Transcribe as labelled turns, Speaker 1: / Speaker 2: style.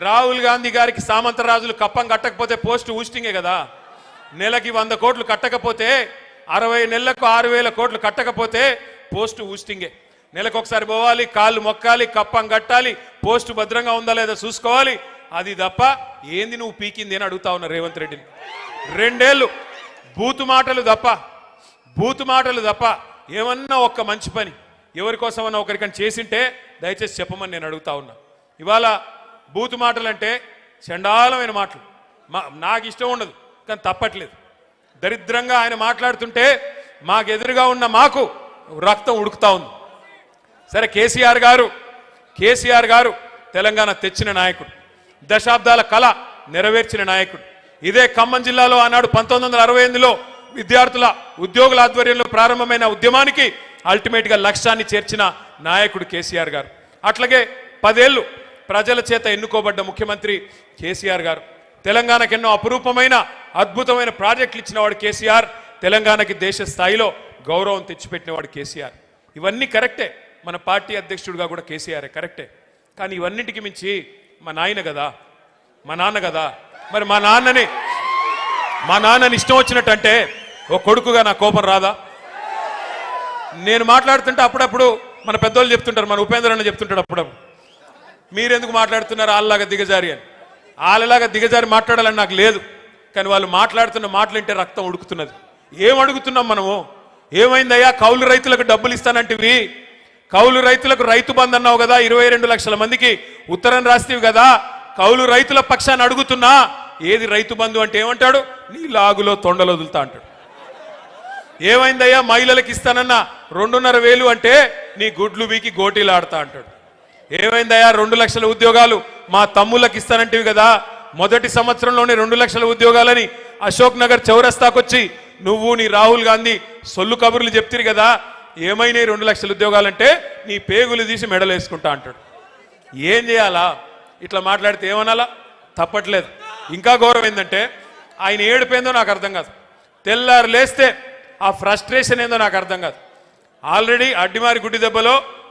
Speaker 1: రాహుల్ గాంధీ గారికి సామంతరాజులు కప్పం కట్టకపోతే పోస్ట్ ఊస్టింగే కదా. నెలకి 100 కోట్లు కట్టకపోతే 60 నెలలకు 6,000 కోట్లు కట్టకపోతే పోస్ట్ ఊస్టింగే. నెలకు ఒకసారి పోవాలి, కాళ్ళు మొక్కాలి, కప్పం కట్టాలి, పోస్ట్ భద్రంగా ఉందా లేదా చూసుకోవాలి. అది తప్ప ఏంది నువ్వు పీకింది అని అడుగుతా ఉన్నా రేవంత్ రెడ్డిని. 2 ఏళ్ళు బూతు మాటలు తప్ప ఏమన్నా ఒక్క మంచి పని ఎవరి కోసమన్నా ఒకరికని చేసింటే దయచేసి చెప్పమని నేను అడుగుతా ఉన్నా. ఇవాళ బూతు మాటలు అంటే చండాలమైన మాటలు నాకు ఇష్టం ఉండదు, కానీ తప్పట్లేదు. దరిద్రంగా ఆయన మాట్లాడుతుంటే మాకు ఎదురుగా ఉన్న మాకు రక్తం ఉడుకుతా ఉంది. సరే, కేసీఆర్ గారు తెలంగాణ తెచ్చిన నాయకుడు, దశాబ్దాల కళ నెరవేర్చిన నాయకుడు. ఇదే ఖమ్మం జిల్లాలో ఆనాడు 1968లో విద్యార్థుల ఉద్యోగుల ఆధ్వర్యంలో ప్రారంభమైన ఉద్యమానికి అల్టిమేట్ గా లక్ష్యాన్ని చేర్చిన నాయకుడు కేసీఆర్ గారు. అట్లాగే 10 ఏళ్ళు ప్రజల చేత ఎన్నుకోబడ్డ ముఖ్యమంత్రి కేసీఆర్ గారు. తెలంగాణకు ఎన్నో అపురూపమైన అద్భుతమైన ప్రాజెక్టులు ఇచ్చినవాడు కేసీఆర్. తెలంగాణకి దేశ స్థాయిలో గౌరవం తెచ్చిపెట్టినవాడు కేసీఆర్. ఇవన్నీ కరెక్టే, మన పార్టీ అధ్యక్షుడిగా కూడా కేసీఆర్ కరెక్టే. కానీ ఇవన్నిటికి మించి మా నాన్న కదా. మరి మా నాన్నని ఇష్టం వచ్చినట్టంటే ఓ కొడుకుగా నా కోపం రాదా? నేను మాట్లాడుతుంటే అప్పుడప్పుడు మన పెద్దోళ్ళు చెప్తుంటారు, మన ఉపేంద్ర అన్న చెప్తుంటాడు అప్పుడప్పుడు, మీరెందుకు మాట్లాడుతున్నారు వాళ్ళలాగా దిగజారి అని. వాళ్ళలాగా దిగజారి మాట్లాడాలని నాకు లేదు, కానీ వాళ్ళు మాట్లాడుతున్న మాటలు వింటే రక్తం ఉడుకుతున్నది. ఏం అడుగుతున్నాం మనము? ఏమైందయ్యా, కౌలు రైతులకు డబ్బులు ఇస్తానంటివి, కౌలు రైతులకు రైతు బంధు అన్నావు కదా, 22 లక్షల మందికి ఉత్తరం రాస్తేవి కదా, కౌలు రైతుల పక్షాన్ని అడుగుతున్నా ఏది రైతు బంధు అంటే ఏమంటాడు? నీ లాగులో తొండలు వదులుతా అంటాడు. ఏమైందయ్యా, మహిళలకు ఇస్తానన్న 2,500 అంటే నీ గుడ్లు బీకి గోటీలు ఆడతా అంటాడు. ఏమైందయ్యా, 2 లక్షల ఉద్యోగాలు మా తమ్ముళ్ళకి ఇస్తానంటివి కదా, మొదటి సంవత్సరంలోనే 2 లక్షల ఉద్యోగాలని అశోక్ నగర్ చౌరస్తాకొచ్చి నువ్వు నీ రాహుల్ గాంధీ సొల్లు కబుర్లు చెప్తిరు కదా, ఏమైనాయి 2 లక్షల ఉద్యోగాలంటే నీ పేగులు తీసి మెడలు వేసుకుంటా అంటాడు. ఏం చేయాలా? ఇట్లా మాట్లాడితే ఏమనాలా? తప్పట్లేదు. ఇంకా గౌరవం ఏంటంటే ఆయన ఏడుపోయిందో నాకు అర్థం కాదు, తెల్లారు లేస్తే ఆ ఫ్రస్ట్రేషన్ ఏందో నాకు అర్థం కాదు. ఆల్రెడీ అడ్డిమారి గుడ్డి దెబ్బలో